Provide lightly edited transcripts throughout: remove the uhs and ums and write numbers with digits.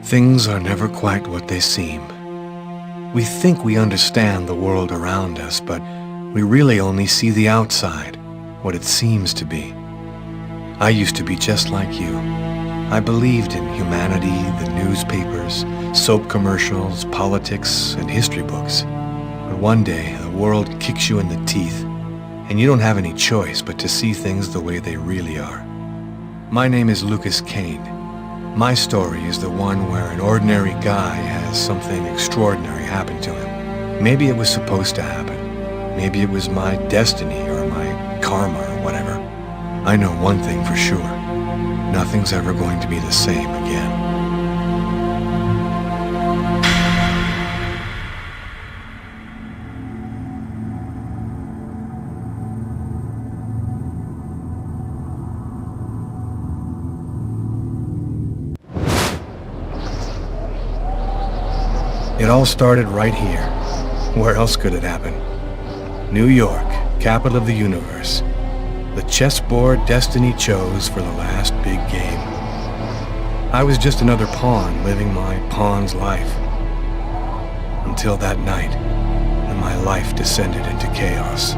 Things are never quite what they seem. We think we understand the world around us, but we really only see the outside, what it seems to be. I used to be just like you. I believed in humanity, the newspapers, soap commercials, politics, and history books. But one day, the world kicks you in the teeth, and you don't have any choice but to see things the way they really are. My name is Lucas Kane. My story is the one where an ordinary guy has something extraordinary happen to him. Maybe it was supposed to happen. Maybe it was my destiny or my karma or whatever. I know one thing for sure. Nothing's ever going to be the same again. It all started right here. Where else could it happen? New York, capital of the universe. The chessboard destiny chose for the last big game. I was just another pawn living my pawn's life. Until that night, when my life descended into chaos.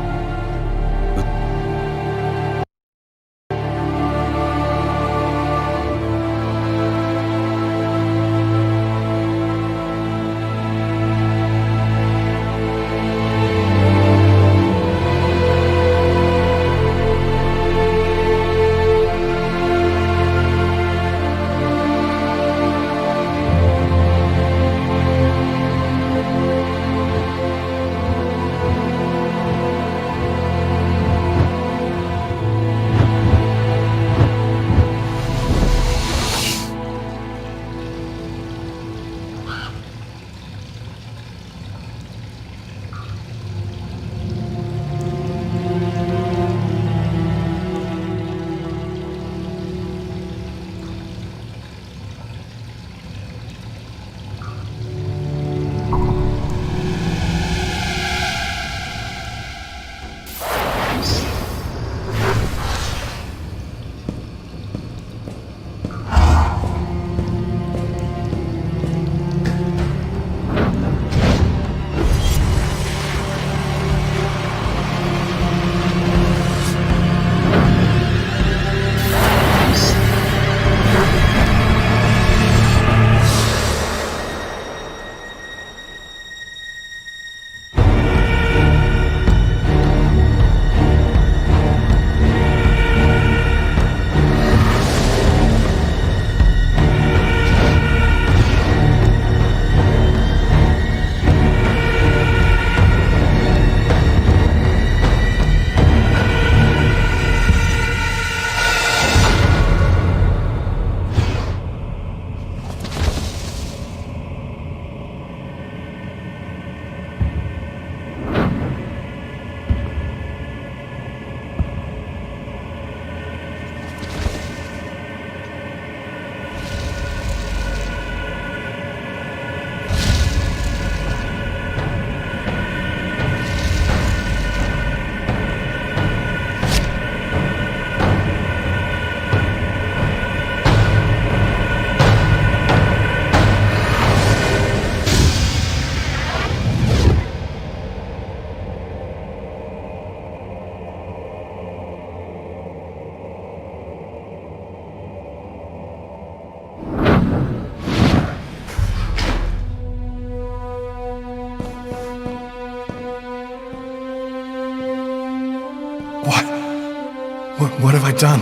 What have I done?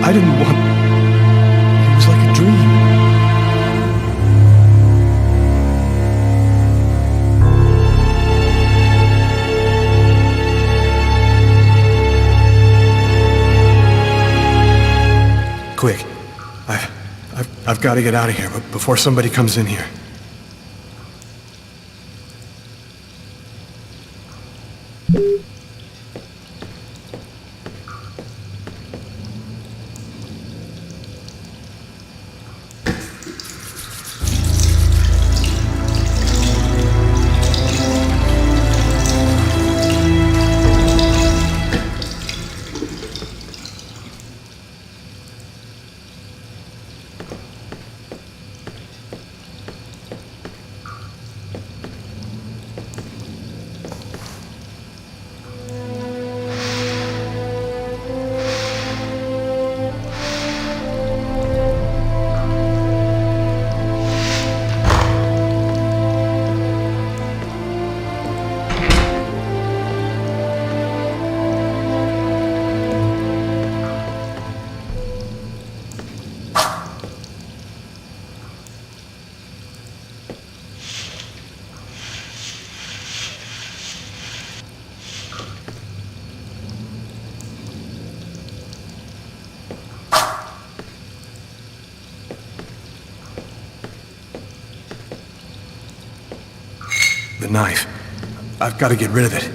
I didn't want... It was like a dream. Quick. I've got to get out of here, but before somebody comes in here. The knife. I've got to get rid of it.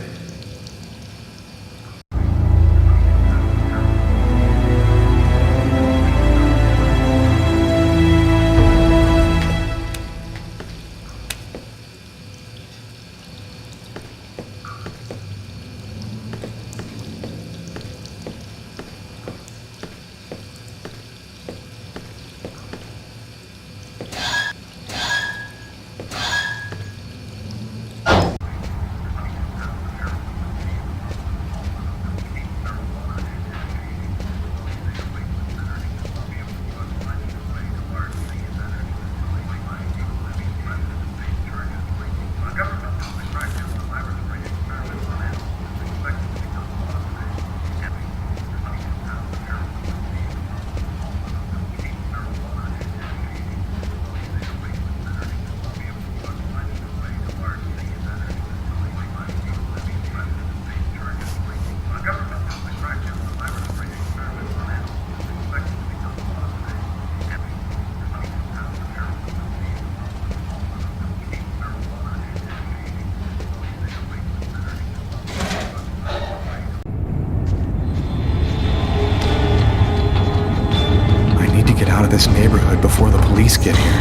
Out of this neighborhood before the police get here.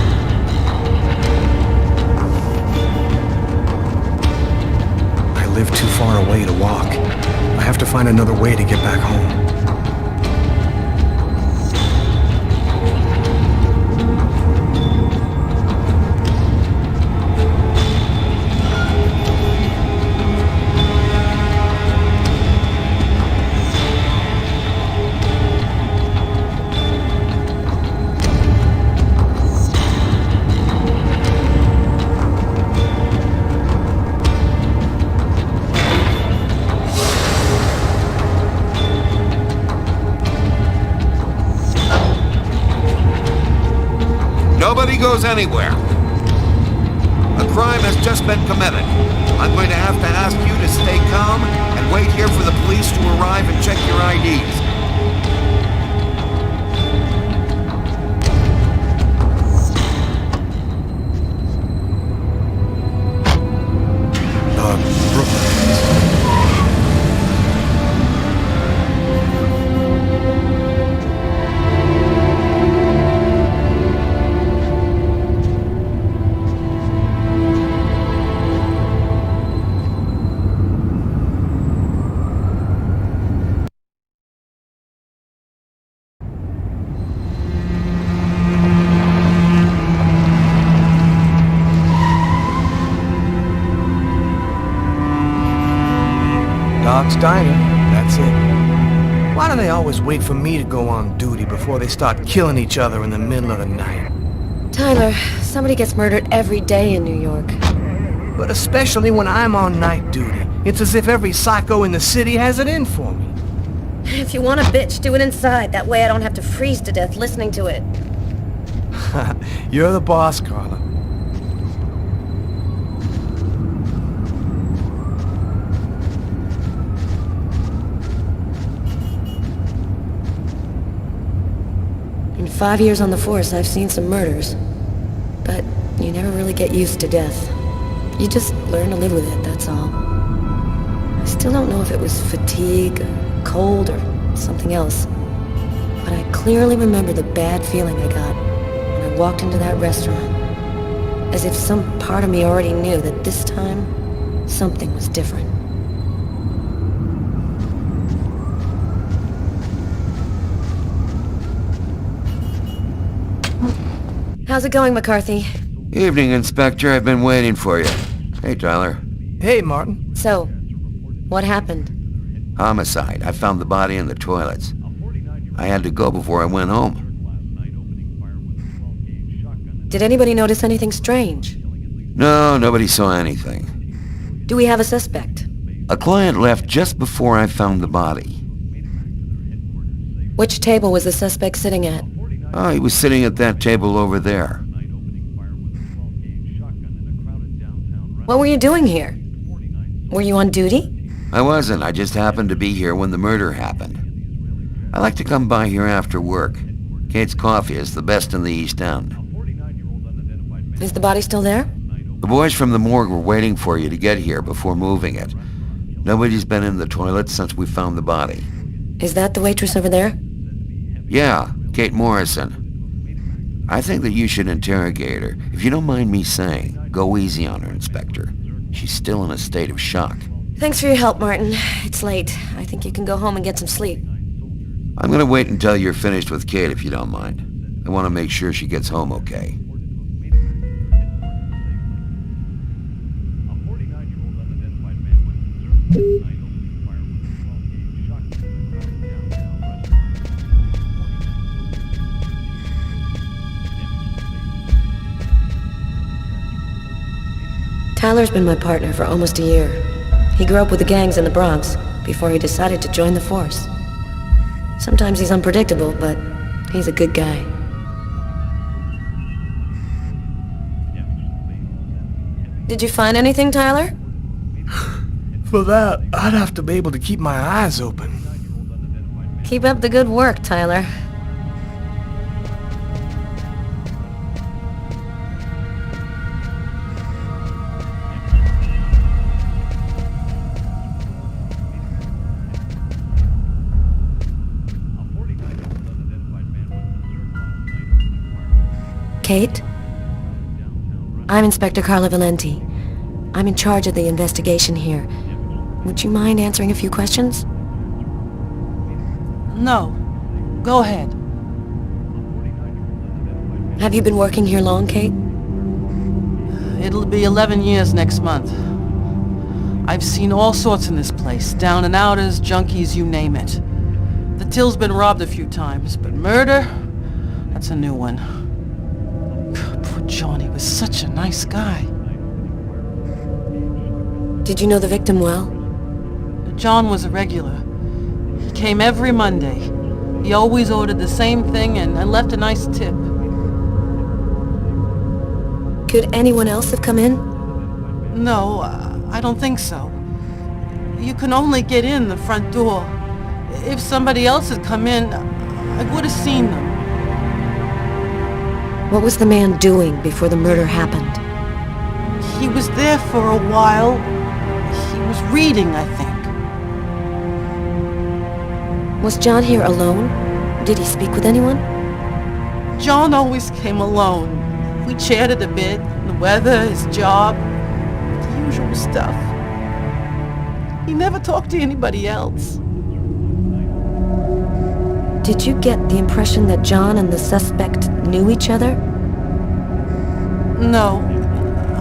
I live too far away to walk. I have to find another way to get back home. Nobody goes anywhere. A crime has just been committed. I'm going to have to ask you to stay calm and wait here for the police to arrive and check your IDs. Dog's Diner, that's it. Why do they always wait for me to go on duty before they start killing each other in the middle of the night? Tyler, somebody gets murdered every day in New York. But especially when I'm on night duty. It's as if every psycho in the city has it in for me. If you want a bitch, do it inside. That way I don't have to freeze to death listening to it. You're the boss, Carla. In 5 years on the force, I've seen some murders. But you never really get used to death. You just learn to live with it, that's all. I still don't know if it was fatigue, cold, or something else. But I clearly remember the bad feeling I got when I walked into that restaurant. As if some part of me already knew that this time, something was different. How's it going, McCarthy? Evening, Inspector. I've been waiting for you. Hey, Tyler. Hey, Martin. So, what happened? Homicide. I found the body in the toilets. I had to go before I went home. Did anybody notice anything strange? No, nobody saw anything. Do we have a suspect? A client left just before I found the body. Which table was the suspect sitting at? Oh, he was sitting at that table over there. What were you doing here? Were you on duty? I wasn't. I just happened to be here when the murder happened. I like to come by here after work. Kate's Coffee is the best in the East End. Is the body still there? The boys from the morgue were waiting for you to get here before moving it. Nobody's been in the toilet since we found the body. Is that the waitress over there? Yeah, Kate Morrison. I think that you should interrogate her. If you don't mind me saying, go easy on her, Inspector. She's still in a state of shock. Thanks for your help, Martin. It's late. I think you can go home and get some sleep. I'm gonna wait until you're finished with Kate, if you don't mind. I want to make sure she gets home okay. Tyler's been my partner for almost a year. He grew up with the gangs in the Bronx before he decided to join the force. Sometimes he's unpredictable, but he's a good guy. Did you find anything, Tyler? For that, I'd have to be able to keep my eyes open. Keep up the good work, Tyler. Kate? I'm Inspector Carla Valenti. I'm in charge of the investigation here. Would you mind answering a few questions? No. Go ahead. Have you been working here long, Kate? It'll be 11 years next month. I've seen all sorts in this place. Down and outers, junkies, you name it. The till's been robbed a few times, but murder? That's a new one. Poor Johnny was such a nice guy. Did you know the victim well? John was a regular. He came every Monday. He always ordered the same thing and left a nice tip. Could anyone else have come in? No, I don't think so. You can only get in the front door. If somebody else had come in, I would have seen them. What was the man doing before the murder happened? He was there for a while. He was reading, I think. Was John here alone? Did he speak with anyone? John always came alone. We chatted a bit, the weather, his job, the usual stuff. He never talked to anybody else. Did you get the impression that John and the suspect knew each other? No,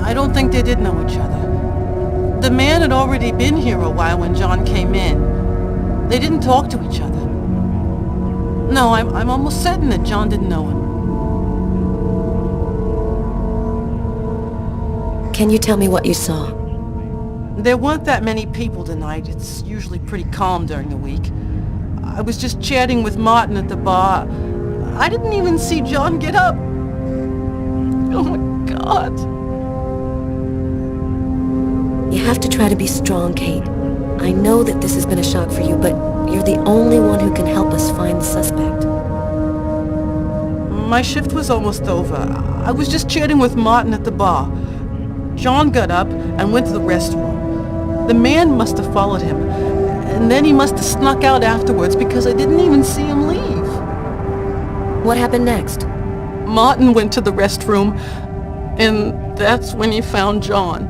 I don't think they did know each other. The man had already been here a while when John came in. They didn't talk to each other. No, I'm almost certain that John didn't know him. Can you tell me what you saw? There weren't that many people tonight. It's usually pretty calm during the week. I was just chatting with Martin at the bar. I didn't even see John get up. Oh my God. You have to try to be strong, Kate. I know that this has been a shock for you, but you're the only one who can help us find the suspect. My shift was almost over. I was just chatting with Martin at the bar. John got up and went to the restroom. The man must have followed him, and then he must have snuck out afterwards because I didn't even see him leave. What happened next? Martin went to the restroom, and that's when he found John.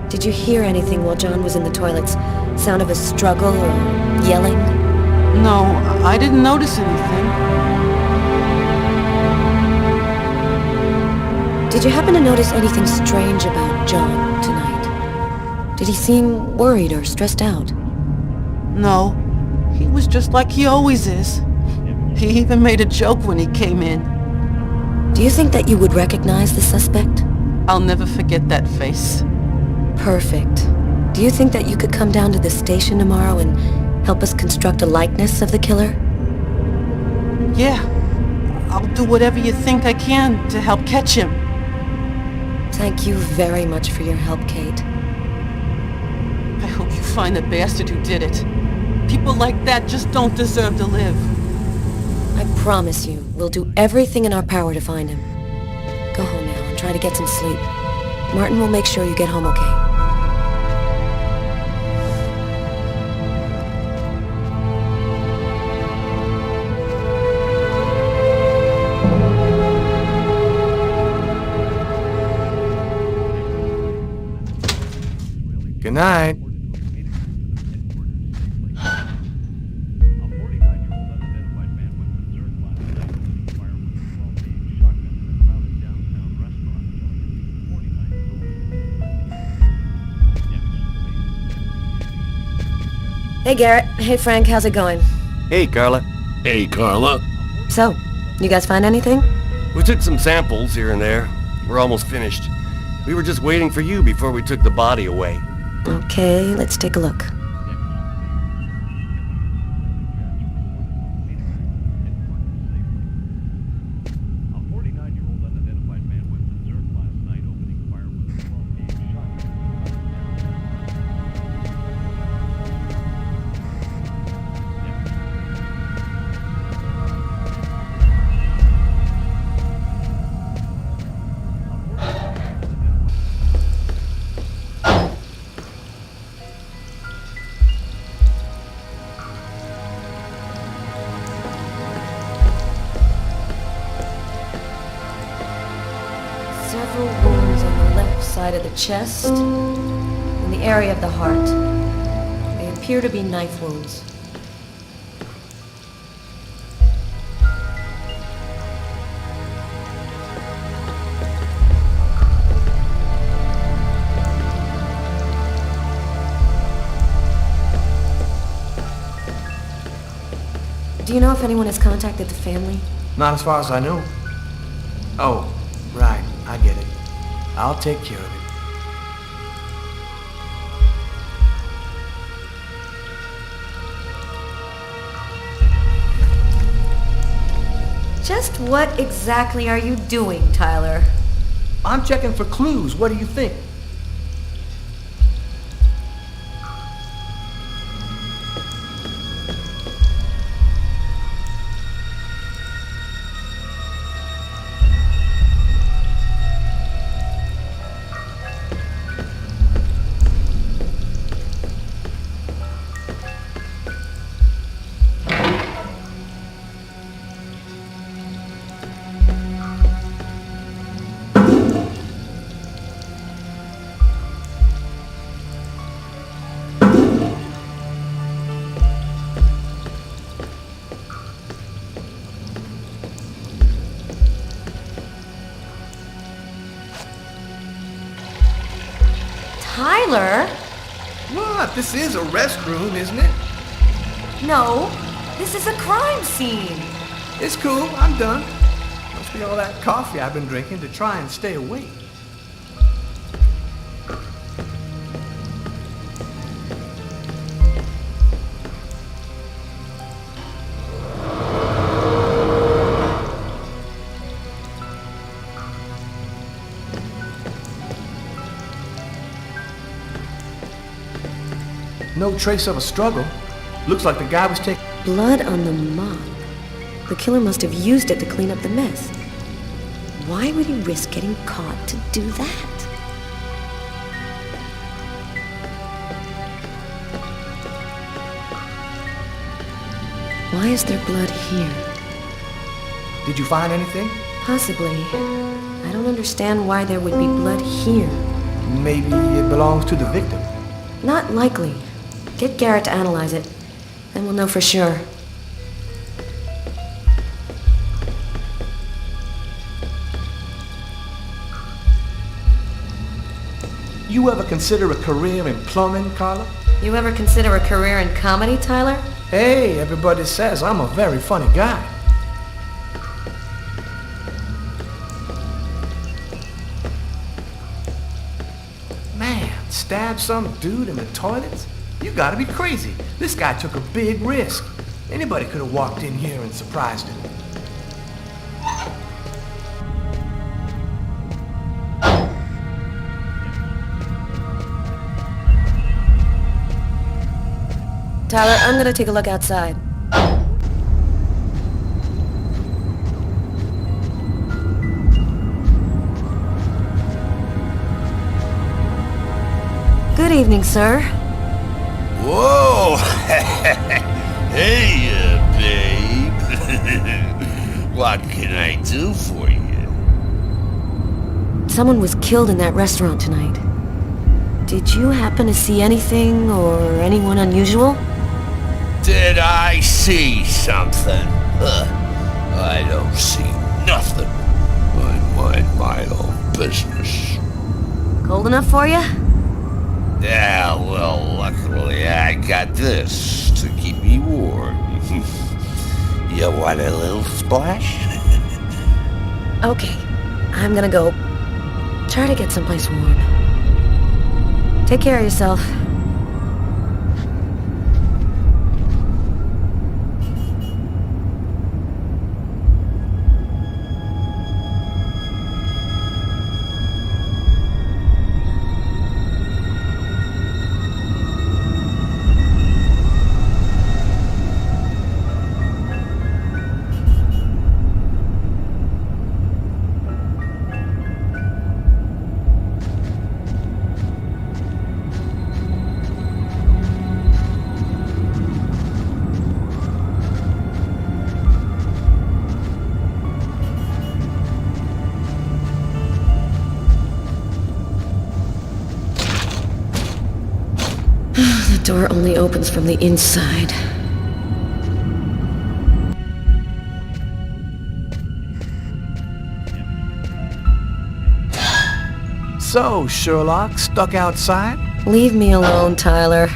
Did you hear anything while John was in the toilets? Sound of a struggle or yelling? No, I didn't notice anything. Did you happen to notice anything strange about John tonight? Did he seem worried or stressed out? No, he was just like he always is. He even made a joke when he came in. Do you think that you would recognize the suspect? I'll never forget that face. Perfect. Do you think that you could come down to the station tomorrow and help us construct a likeness of the killer? Yeah, I'll do whatever you think I can to help catch him. Thank you very much for your help, Kate. I hope you find the bastard who did it. People like that just don't deserve to live. I promise you, we'll do everything in our power to find him. Go home now and try to get some sleep. Martin will make sure you get home okay. Good night. Hey, Garrett. Hey, Frank. How's it going? Hey, Carla. Hey, Carla. So, you guys find anything? We took some samples here and there. We're almost finished. We were just waiting for you before we took the body away. Okay, let's take a look. Several wounds on the left side of the chest and the area of the heart. They appear to be knife wounds. Do you know if anyone has contacted the family? Not as far as I know. Oh, right. I get it. I'll take care of it. Just what exactly are you doing, Tyler? I'm checking for clues. What do you think? Tyler? What? This is a restroom, isn't it? No, this is a crime scene. It's cool. I'm done. Must be all that coffee I've been drinking to try and stay awake. No trace of a struggle. Looks like the guy was taking... Blood on the mop. The killer must have used it to clean up the mess. Why would he risk getting caught to do that? Why is there blood here? Did you find anything? Possibly. I don't understand why there would be blood here. Maybe it belongs to the victim. Not likely. Get Garrett to analyze it. Then we'll know for sure. You ever consider a career in plumbing, Carla? You ever consider a career in comedy, Tyler? Hey, everybody says I'm a very funny guy. Man, stab some dude in the toilets? You gotta be crazy. This guy took a big risk. Anybody could have walked in here and surprised him. Tyler, I'm gonna take a look outside. Good evening, sir. Whoa! Hey, babe. What can I do for you? Someone was killed in that restaurant tonight. Did you happen to see anything or anyone unusual? Did I see something? I don't see nothing. I mind my own business. Cold enough for you? Yeah, well, luckily I got this to keep me warm. You want a little splash? Okay, I'm gonna go try to get someplace warm. Take care of yourself. The door only opens from the inside. So, Sherlock, stuck outside? Leave me alone, Tyler.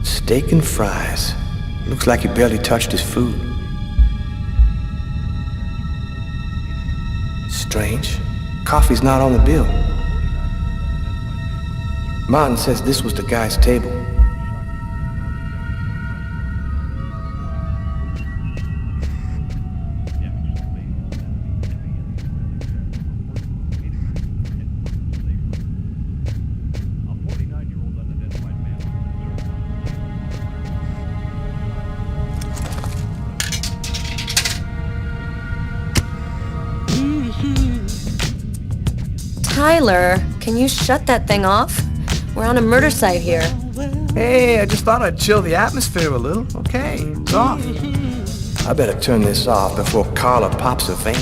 Steak and fries. Looks like he barely touched his food. Strange. Coffee's not on the bill. Martin says this was the guy's table. Tyler, can you shut that thing off? We're on a murder site here. Hey, I just thought I'd chill the atmosphere a little. Okay, it's off. I better turn this off before Carla pops a vein.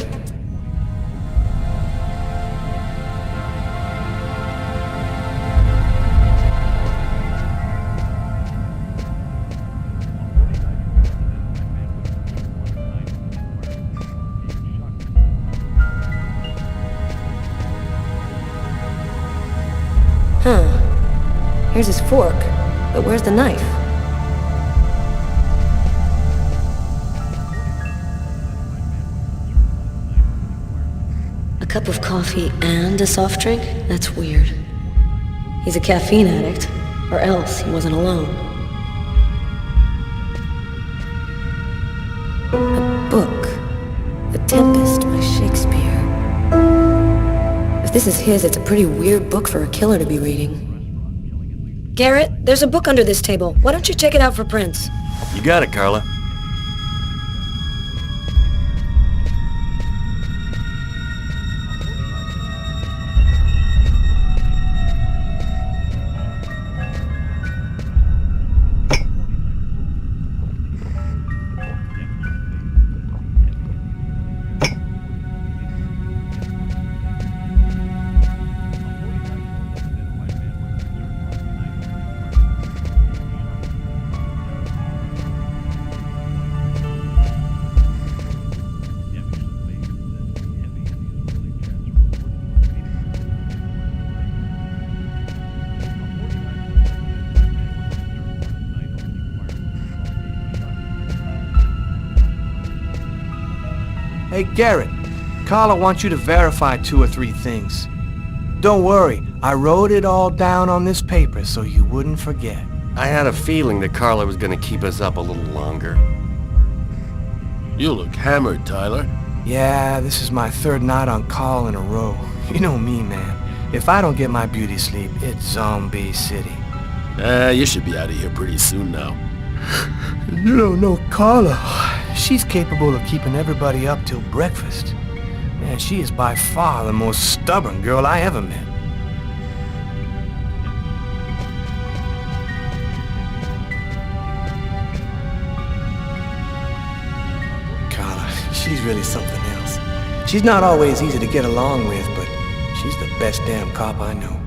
Huh. Here's his fork, but where's the knife? A cup of coffee and a soft drink? That's weird. He's a caffeine addict, or else he wasn't alone. A book. The Tempest by Shakespeare. If this is his, it's a pretty weird book for a killer to be reading. Garrett, there's a book under this table. Why don't you check it out for prints? You got it, Carla. Hey, Garrett, Carla wants you to verify 2 or 3 things. Don't worry, I wrote it all down on this paper so you wouldn't forget. I had a feeling that Carla was gonna keep us up a little longer. You look hammered, Tyler. Yeah, this is my 3rd night on call in a row. You know me, man. If I don't get my beauty sleep, it's Zombie City. You should be out of here pretty soon now. You don't know Carla. She's capable of keeping everybody up till breakfast. Man, she is by far the most stubborn girl I ever met. Carla, she's really something else. She's not always easy to get along with, but she's the best damn cop I know.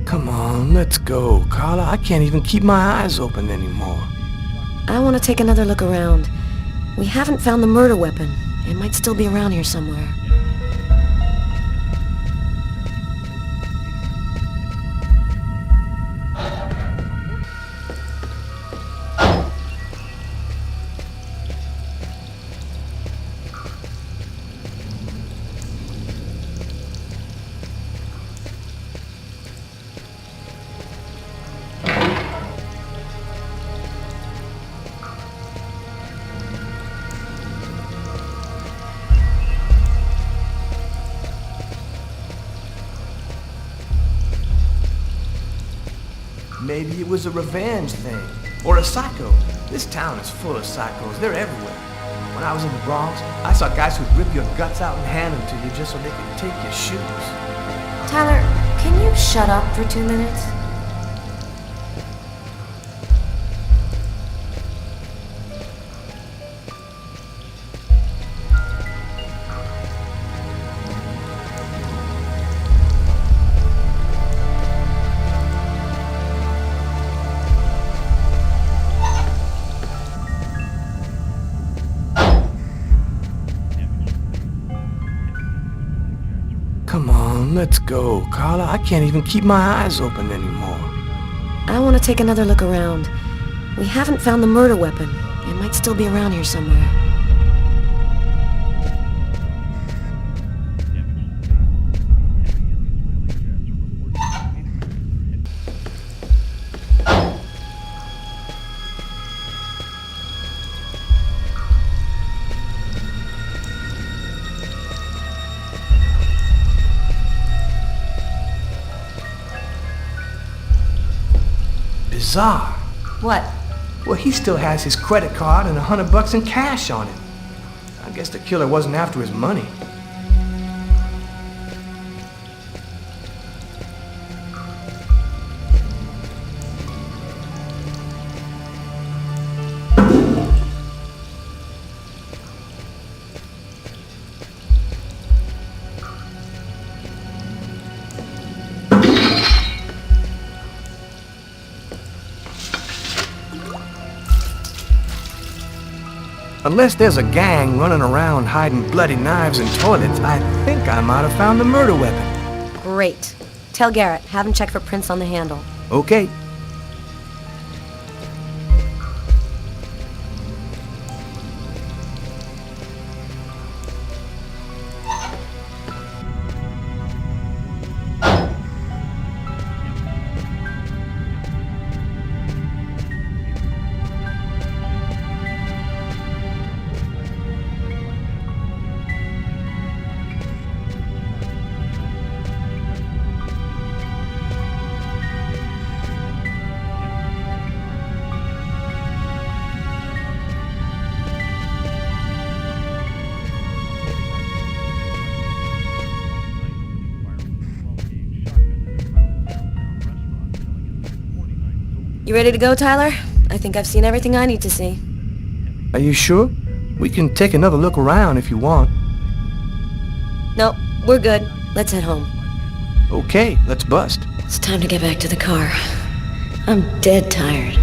Come on, let's go, Carla. I can't even keep my eyes open anymore. I want to take another look around. We haven't found the murder weapon. It might still be around here somewhere. Maybe it was a revenge thing. Or a psycho. This town is full of psychos. They're everywhere. When I was in the Bronx, I saw guys who'd rip your guts out and hand them to you just so they could take your shoes. Tyler, can you shut up for 2 minutes? Come on, let's go, Carla. I can't even keep my eyes open anymore. I want to take another look around. We haven't found the murder weapon. It might still be around here somewhere. Bizarre. What? Well, he still has his credit card and $100 in cash on him. I guess the killer wasn't after his money. Unless there's a gang running around hiding bloody knives in toilets, I think I might have found the murder weapon. Great. Tell Garrett, have him check for prints on the handle. Okay. You ready to go, Tyler? I think I've seen everything I need to see. Are you sure? We can take another look around if you want. No, we're good. Let's head home. Okay, let's bust. It's time to get back to the car. I'm dead tired.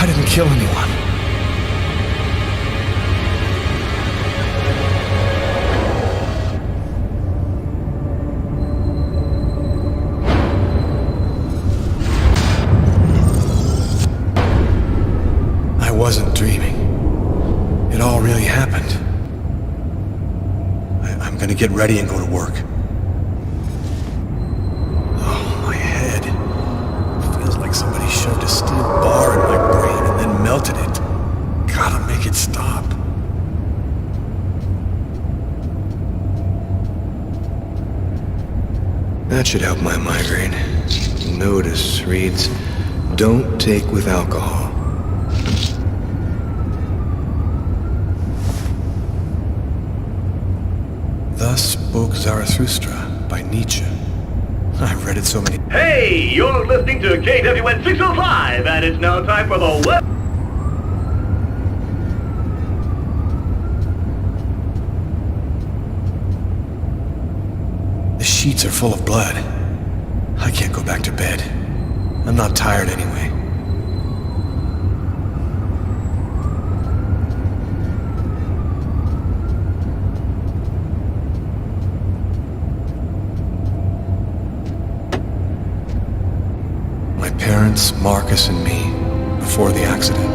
I didn't kill anyone. I wasn't dreaming. It all really happened. I'm gonna get ready and go to work. Oh, my head. Feels like somebody shoved a steel bar in my brain and then melted it. Gotta make it stop. That should help my migraine. Notice reads, "Don't take with alcohol." Thus spoke Zarathustra by Nietzsche. I've read it so many... Hey, you're listening to KWN 605, and it's now time for the web... The sheets are full of blood. I can't go back to bed. I'm not tired anyway. My parents, Marcus, and me, before the accident.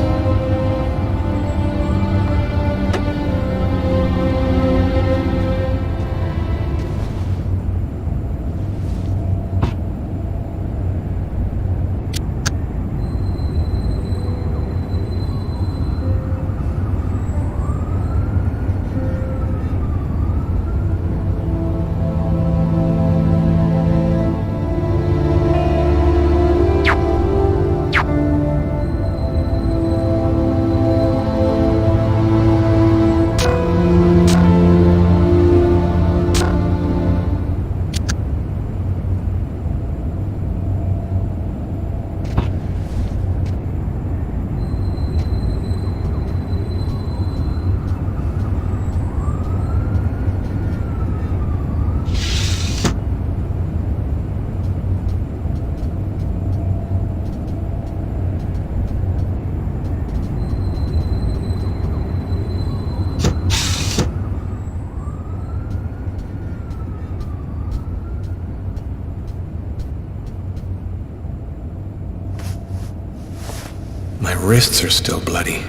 My wrists are still bloody.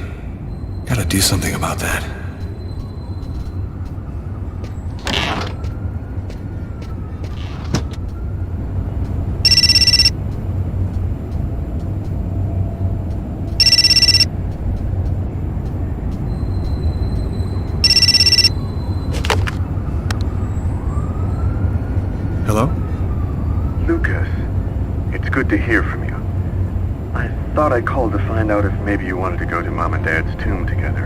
Gotta do something about that. Hello? Lucas, it's good to hear from you. I thought I called to find out if maybe you wanted to go to Mom and Dad's tomb together.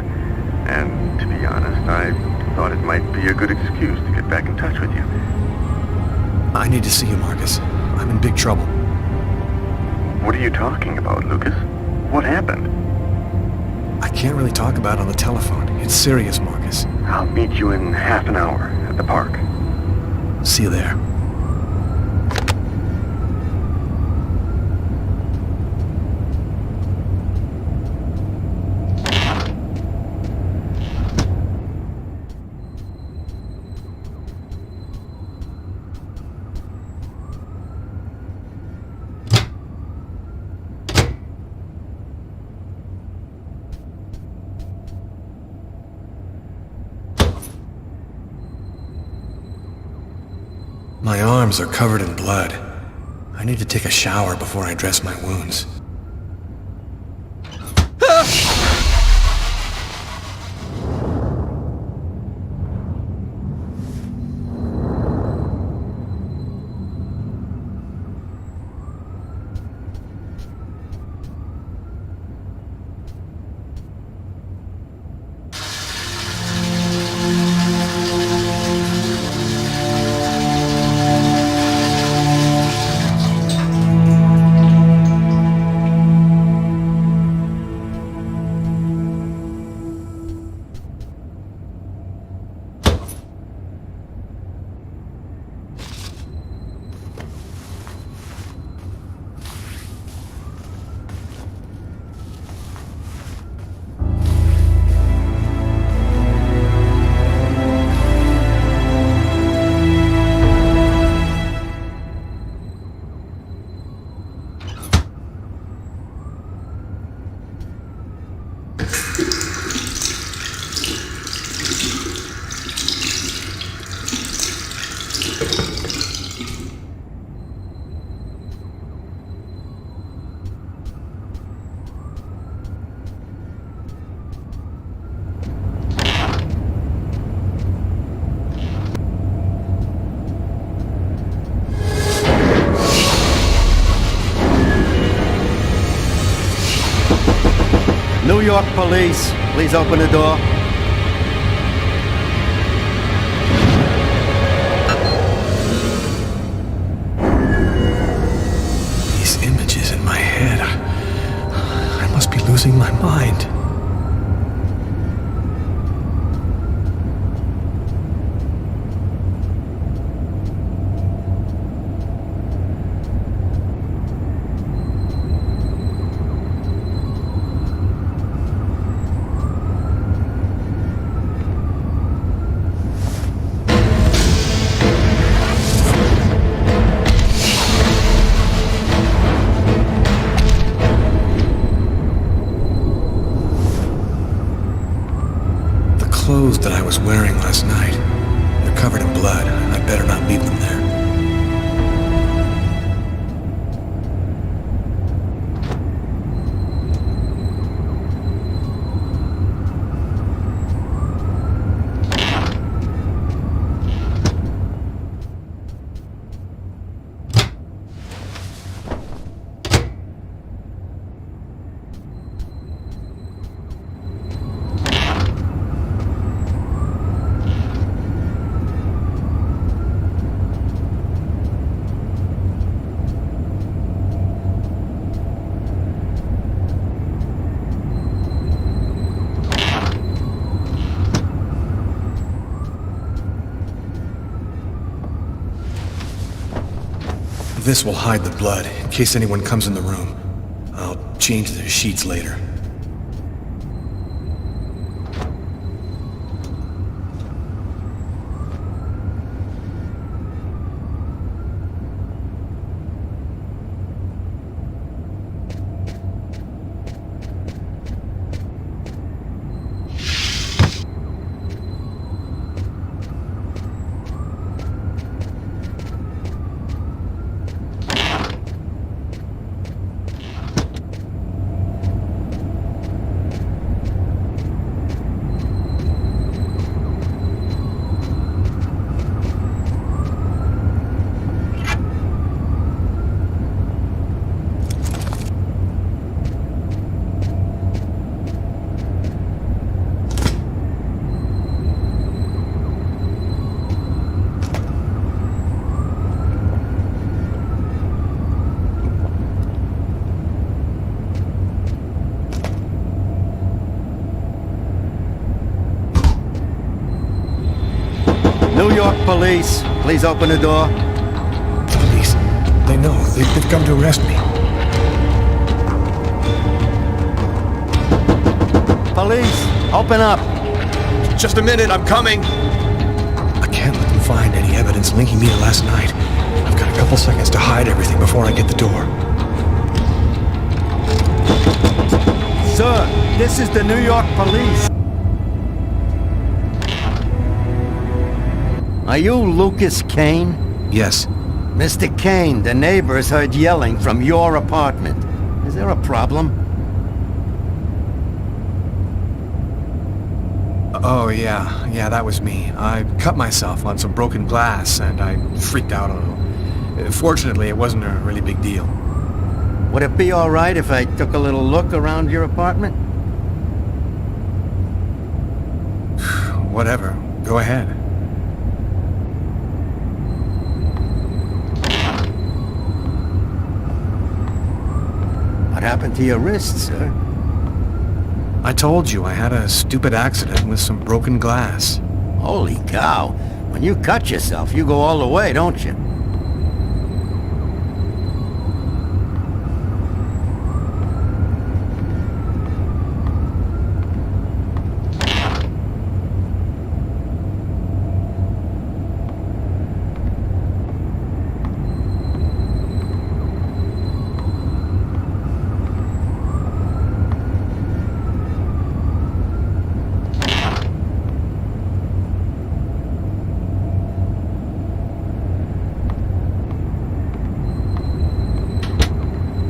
And to be honest, I thought it might be a good excuse to get back in touch with you. I need to see you, Marcus. I'm in big trouble. What are you talking about, Lucas? What happened? I can't really talk about it on the telephone. It's serious, Marcus. I'll meet you in half an hour at the park. See you there. My arms are covered in blood. I need to take a shower before I dress my wounds. New York Police, please open the door. These images in my head. I must be losing my mind. Clothes that I was wearing last night. They're covered in blood. I'd better not leave them there. This will hide the blood, in case anyone comes in the room. I'll change the sheets later. York Police. Please open the door. Police. They know. They've come to arrest me. Police, open up. Just a minute, I'm coming. I can't let them find any evidence linking me to last night. I've got a couple seconds to hide everything before I get the door. Sir, this is the New York Police. Are you Lucas Kane? Yes. Mr. Kane, the neighbors heard yelling from your apartment. Is there a problem? Oh, yeah, that was me. I cut myself on some broken glass, and I freaked out a little. Fortunately, it wasn't a really big deal. Would it be all right if I took a little look around your apartment? Whatever. Go ahead. What happened to your wrist, sir? I told you I had a stupid accident with some broken glass. Holy cow. When you cut yourself, you go all the way, don't you?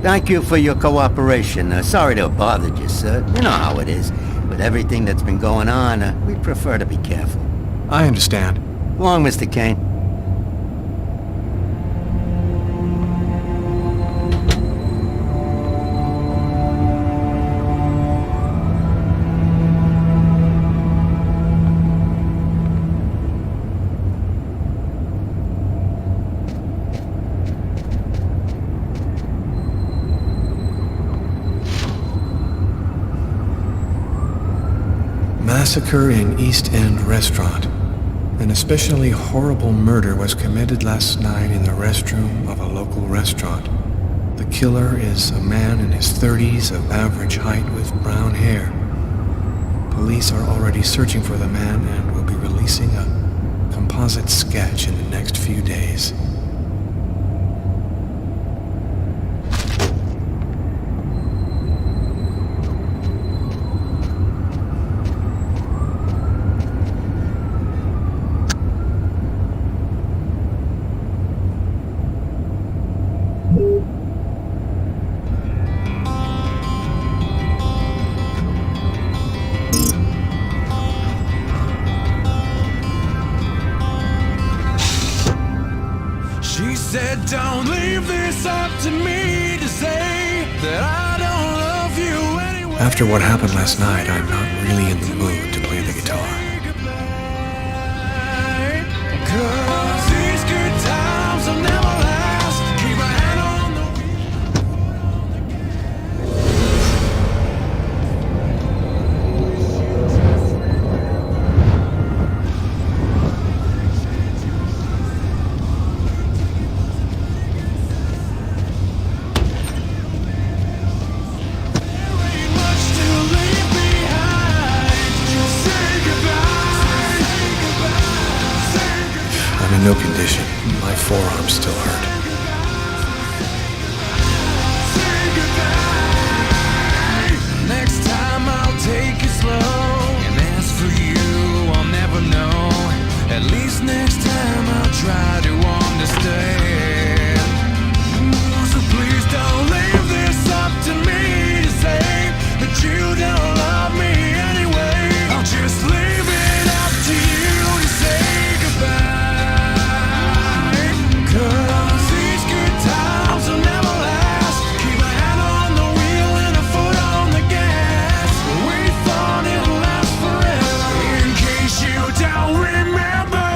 Thank you for your cooperation. Sorry to have bothered you, sir. You know how it is. With everything that's been going on, we prefer to be careful. I understand. Go on, Mr. Kane. Massacre in East End restaurant. An especially horrible murder was committed last night in the restroom of a local restaurant. The killer is a man in his 30s of average height with brown hair. Police are already searching for the man and will be releasing a composite sketch in the next few days. She said, don't leave this up to me to say that I don't love you anyway. After what happened last night, I'm not really in the mood to play the guitar. 'Cause these good times will never last. Keep my hand on the I'm in no condition. My forearms still hurt. next time I'll take it slow. And as for you, I'll never know. At least next time I'll try to understand. So please don't leave this up to me to say that you don't love me anyway. I'll just leave it up to you to say goodbye. 'Cause these good times will never last. Keep my hand on the wheel and a foot on the gas. We thought it'd last forever. In case you don't remember,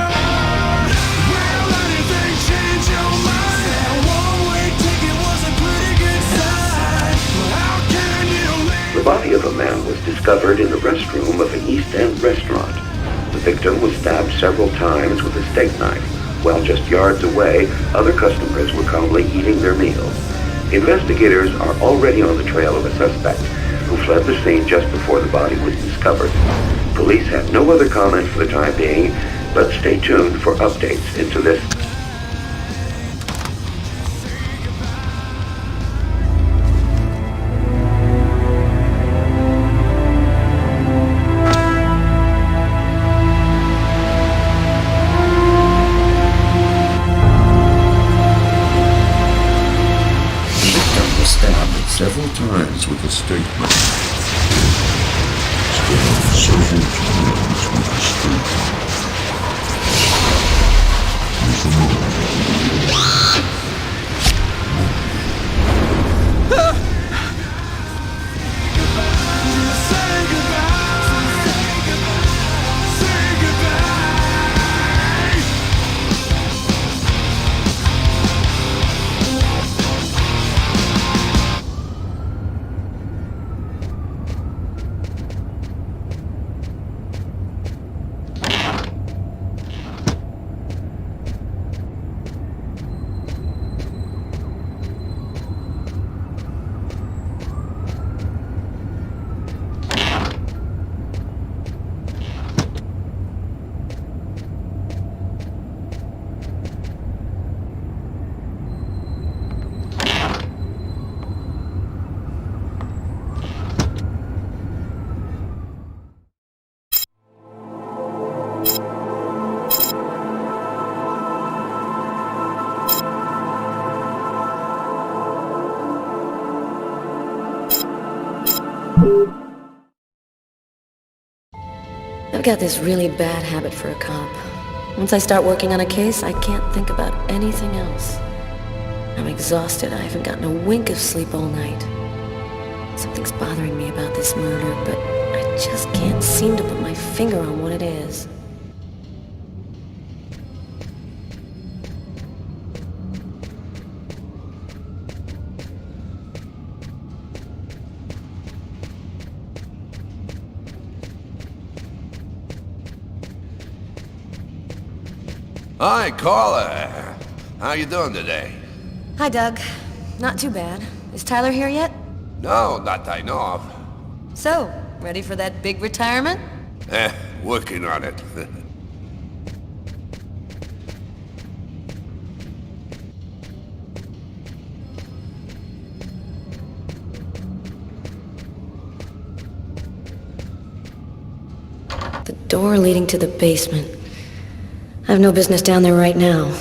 will anything change your mind? That one-way ticket was a pretty good sign. How can you leave? The body of a man was discovered in the restroom of an East End restaurant. The victim was stabbed several times with a steak knife, while just yards away, other customers were calmly eating their meals. Investigators are already on the trail of a suspect who fled the scene just before the body was discovered. Police have no other comment for the time being, but stay tuned for updates into this. Several times with a steak knife. Stabbed several times with a steak I've got this really bad habit for a cop. Once I start working on a case, I can't think about anything else. I'm exhausted. I haven't gotten a wink of sleep all night. Something's bothering me about this murder, but I just can't seem to put my finger on what it is. Hi, Carla. How you doing today? Hi, Doug. Not too bad. Is Tyler here yet? No, not that I know of. So, ready for that big retirement? Working on it. The door leading to the basement. I have no business down there right now.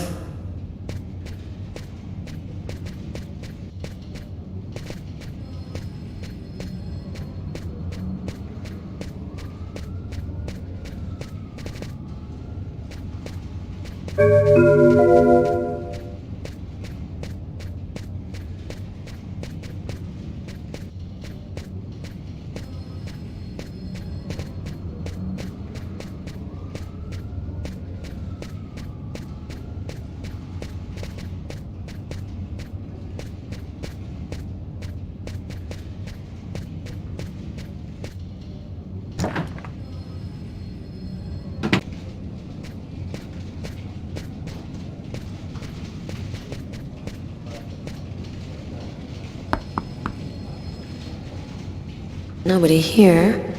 Nobody here.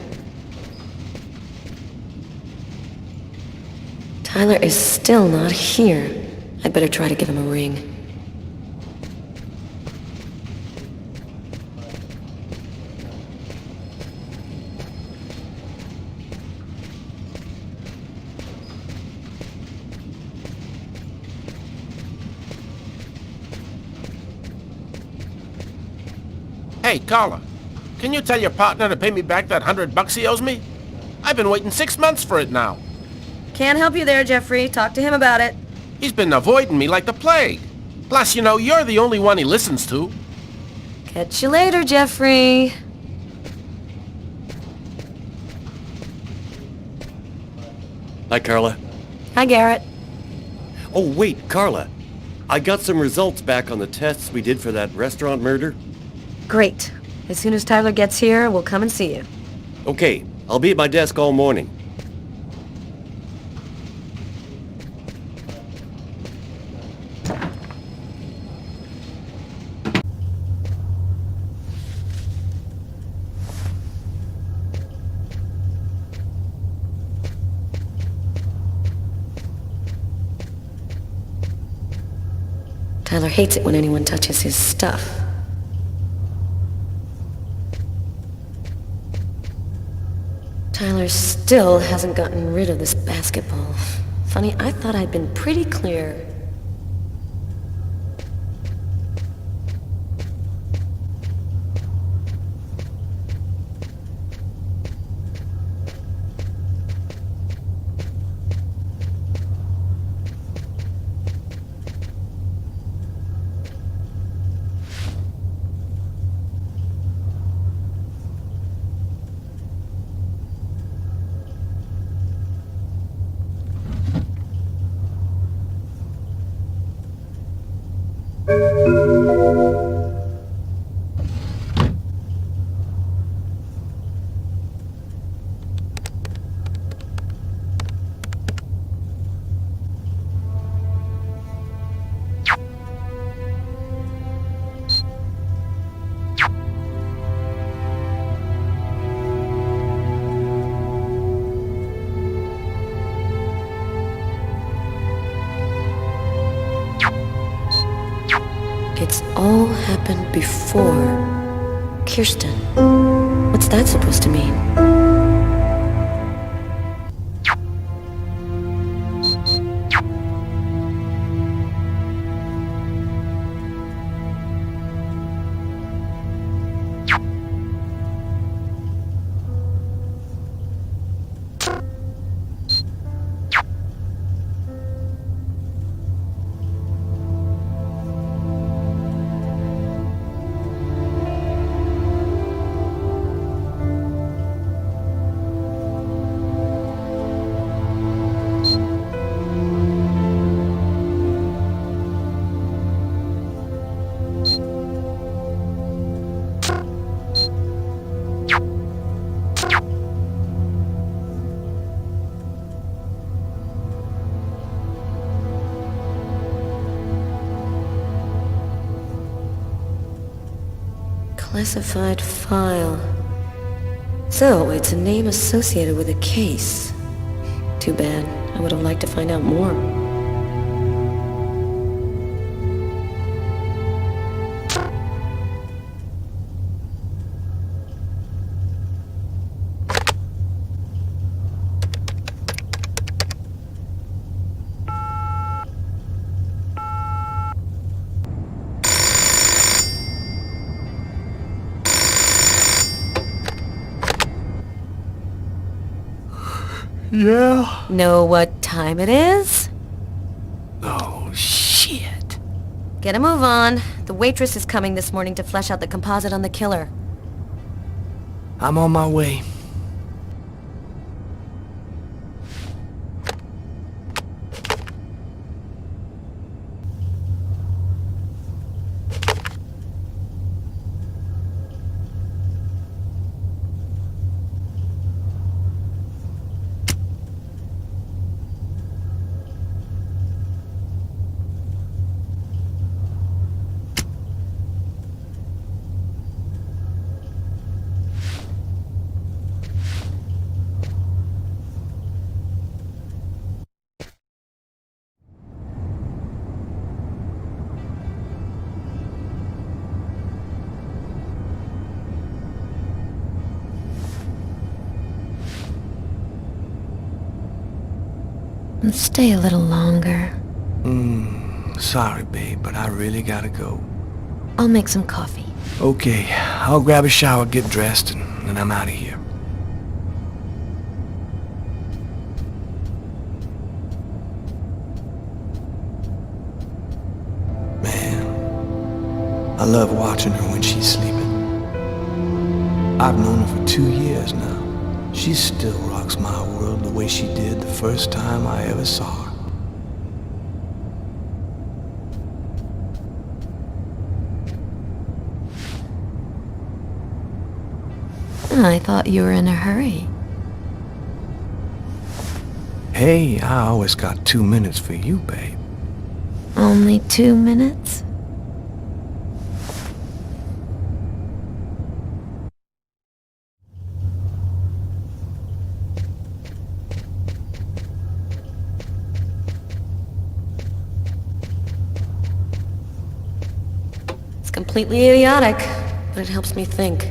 Tyler is still not here. I'd better try to give him a ring. Hey, Carla. Can you tell your partner to pay me back that $100 he owes me? I've been waiting 6 months for it now. Can't help you there, Jeffrey. Talk to him about it. He's been avoiding me like the plague. Plus, you know, you're the only one he listens to. Catch you later, Jeffrey. Hi, Carla. Hi, Garrett. Oh, wait, Carla. I got some results back on the tests we did for that restaurant murder. Great. As soon as Tyler gets here, we'll come and see you. Okay, I'll be at my desk all morning. Tyler hates it when anyone touches his stuff. Tyler still hasn't gotten rid of this basketball. Funny, I thought I'd been pretty clear. It's all happened before. Kirsten. What's that supposed to mean? Classified file. So, it's a name associated with a case. Too bad. I would have liked to find out more. Yeah? Know what time it is? Oh, shit. Get a move on. The waitress is coming this morning to flesh out the composite on the killer. I'm on my way. Stay a little longer. Sorry, babe, but I really gotta go. I'll make some coffee. Okay, I'll grab a shower, get dressed, and then I'm out of here. Man, I love watching her when she's sleeping. I've known her for 2 years now. She still rocks my world the way she did the first time I ever saw her. I thought you were in a hurry. Hey, I always got 2 minutes for you, babe. Only 2 minutes? Completely idiotic, but it helps me think.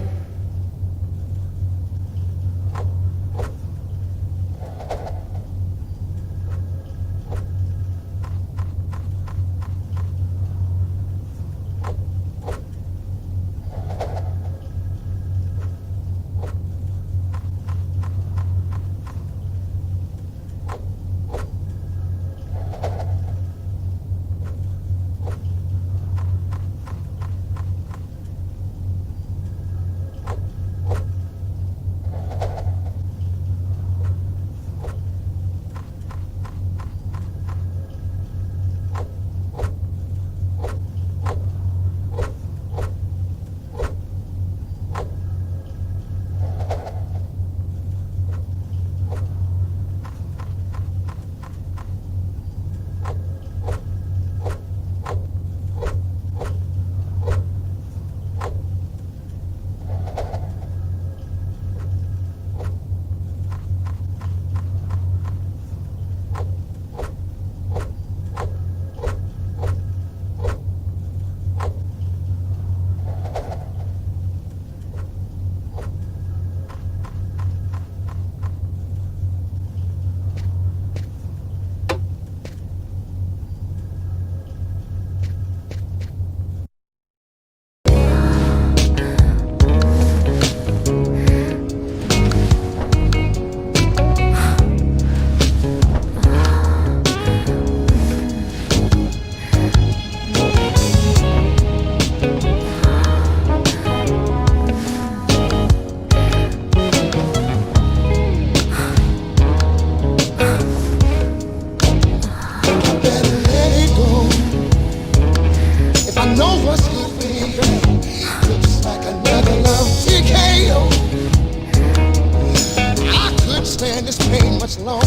Stand this pain much longer.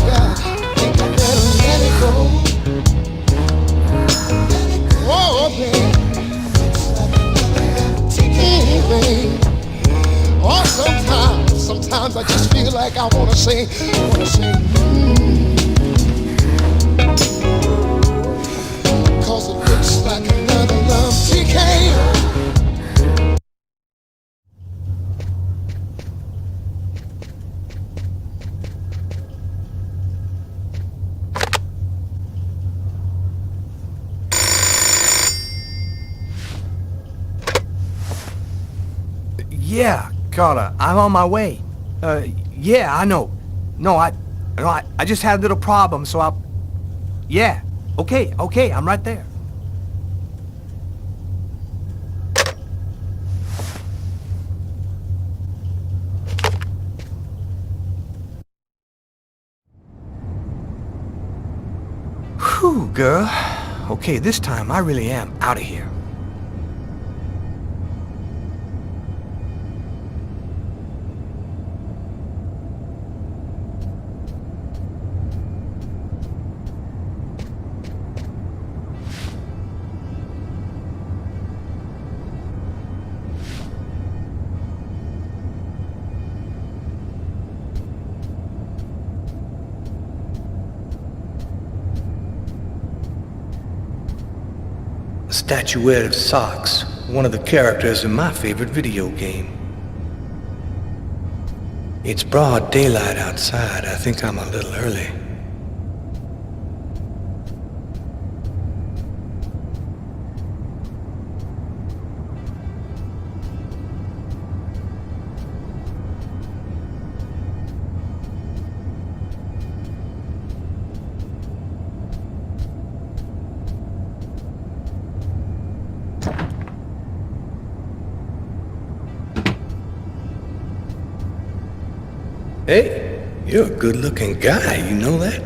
Think I better let it go. Oh, baby. Baby. Oh, sometimes I just feel like I wanna say, Cause it looks like another love TKO. Yeah, Carter, I'm on my way. Yeah, I know. No, I just had a little problem, so I'll... Yeah, okay, I'm right there. Whew, girl. Okay, this time I really am out of here. Statuette of Socks, one of the characters in my favorite video game. It's broad daylight outside. I think I'm a little early. Hey, you're a good-looking guy, you know that?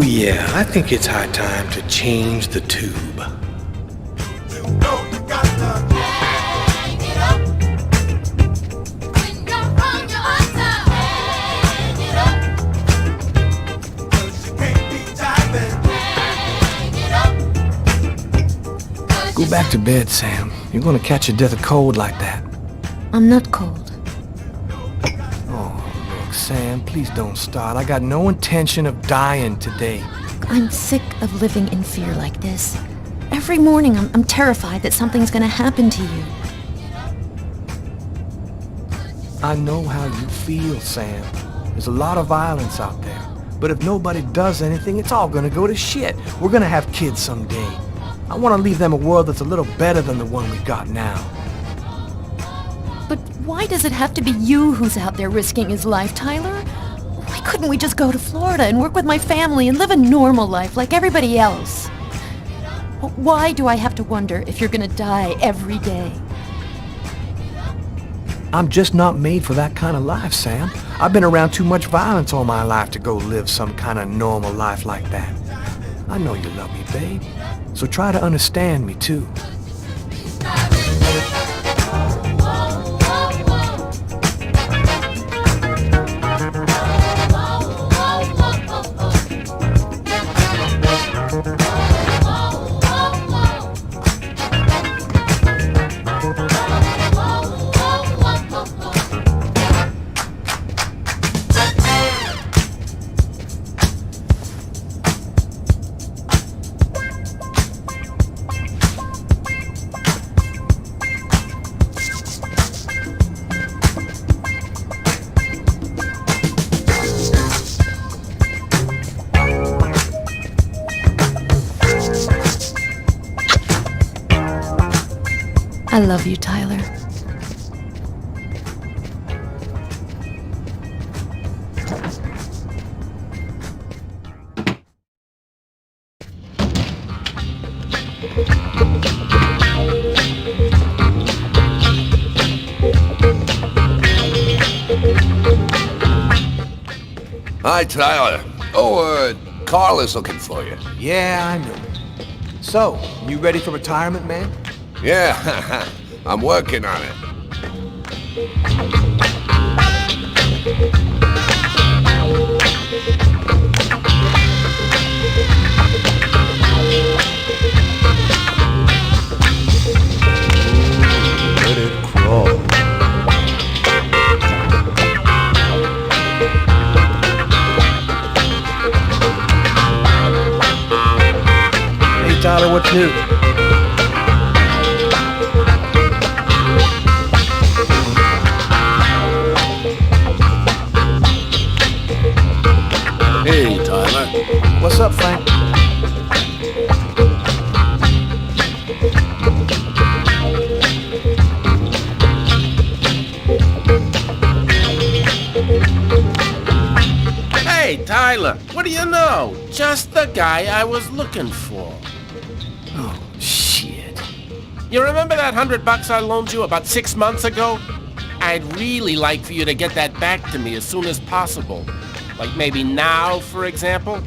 yeah, I think it's high time to change the tube. Go back to bed, Sam. You're gonna catch a death of cold like that. I'm not cold. Oh, look, Sam, please don't start. I got no intention of dying today. I'm sick of living in fear like this. Every morning I'm terrified that something's gonna happen to you. I know how you feel, Sam. There's a lot of violence out there. But if nobody does anything, it's all gonna go to shit. We're gonna have kids someday. I want to leave them a world that's a little better than the one we got now. But why does it have to be you who's out there risking his life, Tyler? Why couldn't we just go to Florida and work with my family and live a normal life like everybody else? Why do I have to wonder if you're gonna die every day? I'm just not made for that kind of life, Sam. I've been around too much violence all my life to go live some kind of normal life like that. I know you love me, babe. So try to understand me, too. I love you, Tyler. Hi, Tyler. Carl is looking for you. Yeah, I know. So, you ready for retirement, man? Yeah, I'm working on it. Let it crawl. Hey, Tyler, what's new? Hey, Tyler. What's up, Frank? Hey, Tyler, what do you know? Just the guy I was looking for. Oh, shit. You remember that $100 I loaned you about 6 months ago? I'd really like for you to get that back to me as soon as possible. Like maybe now, for example?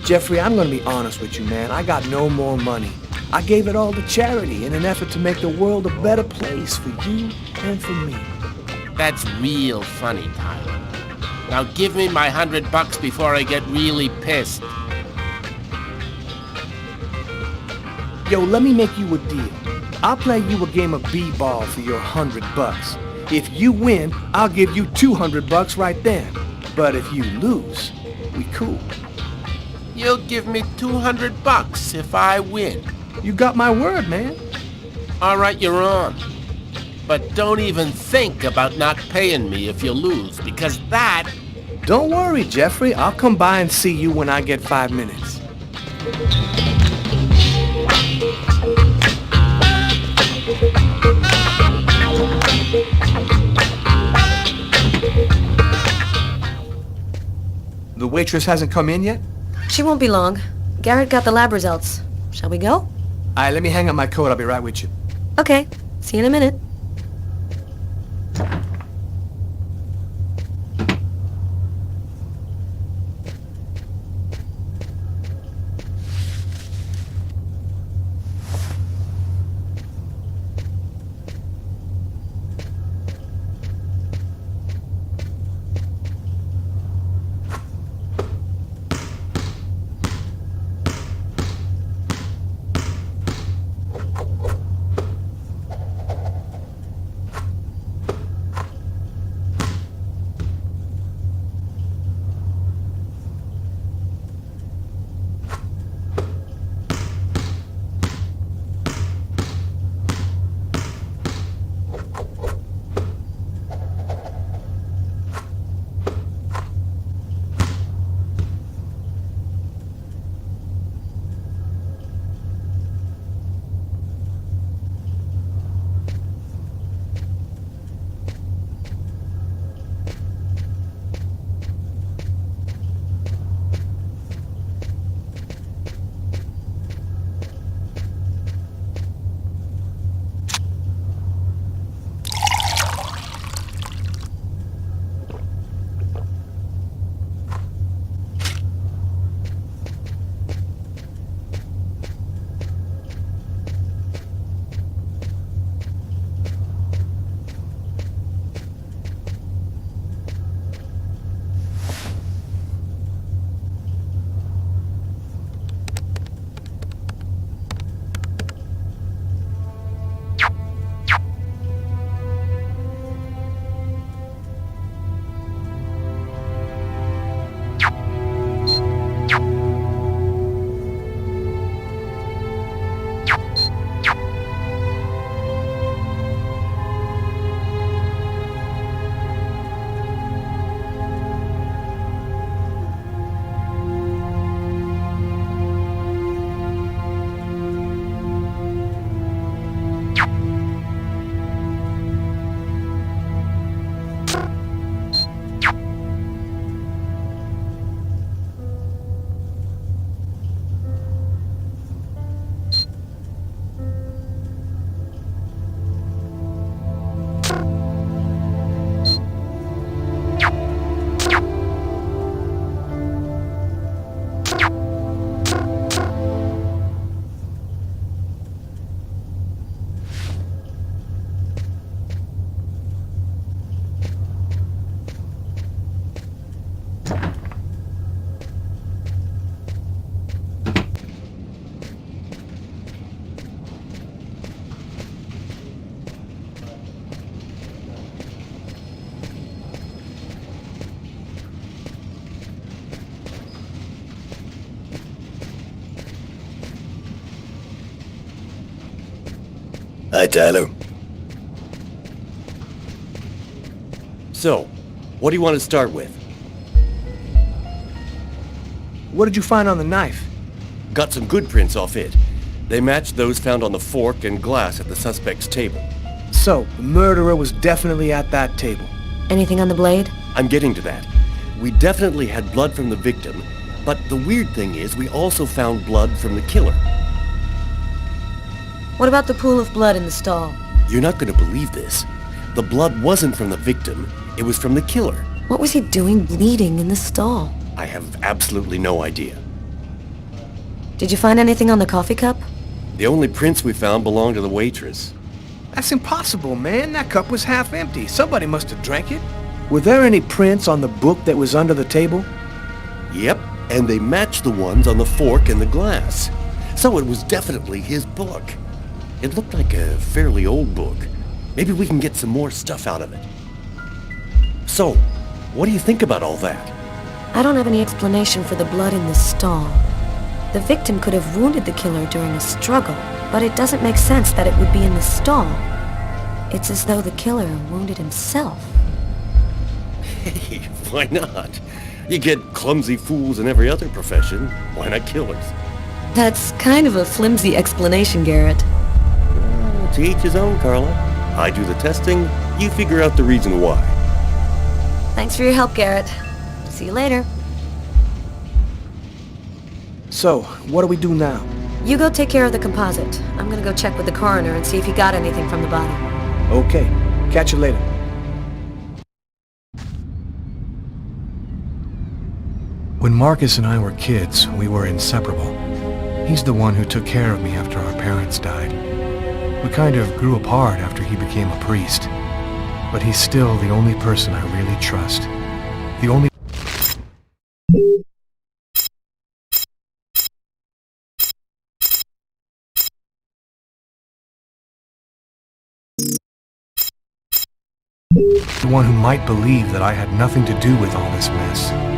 Jeffrey, I'm gonna be honest with you, man. I got no more money. I gave it all to charity in an effort to make the world a better place for you and for me. That's real funny, Tyler. Now give me my $100 before I get really pissed. Yo, let me make you a deal. I'll play you a game of b-ball for your $100. If you win, I'll give you $200 right then. But if you lose, we cool. You'll give me $200 if I win. You got my word, man. All right, you're on. But don't even think about not paying me if you lose, because that... Don't worry, Jeffrey. I'll come by and see you when I get 5 minutes. The waitress hasn't come in yet? She won't be long. Garrett got the lab results. Shall we go? All right, let me hang up my coat. I'll be right with you. Okay. See you in a minute. Hi, Tyler. So, what do you want to start with? What did you find on the knife? Got some good prints off it. They matched those found on the fork and glass at the suspect's table. So, the murderer was definitely at that table. Anything on the blade? I'm getting to that. We definitely had blood from the victim, but the weird thing is we also found blood from the killer. What about the pool of blood in the stall? You're not going to believe this. The blood wasn't from the victim, it was from the killer. What was he doing bleeding in the stall? I have absolutely no idea. Did you find anything on the coffee cup? The only prints we found belonged to the waitress. That's impossible, man. That cup was half empty. Somebody must have drank it. Were there any prints on the book that was under the table? Yep, and they matched the ones on the fork and the glass. So it was definitely his book. It looked like a fairly old book. Maybe we can get some more stuff out of it. So, what do you think about all that? I don't have any explanation for the blood in the stall. The victim could have wounded the killer during a struggle, but it doesn't make sense that it would be in the stall. It's as though the killer wounded himself. Hey, why not? You get clumsy fools in every other profession. Why not killers? That's kind of a flimsy explanation, Garrett. To each his own, Carla. I do the testing, you figure out the reason why. Thanks for your help, Garrett. See you later. So, what do we do now? You go take care of the composite. I'm gonna go check with the coroner and see if he got anything from the body. Okay. Catch you later. When Marcus and I were kids, we were inseparable. He's the one who took care of me after our parents died. We kind of grew apart after he became a priest. But he's still the only person I really trust. The only one who might believe that I had nothing to do with all this mess.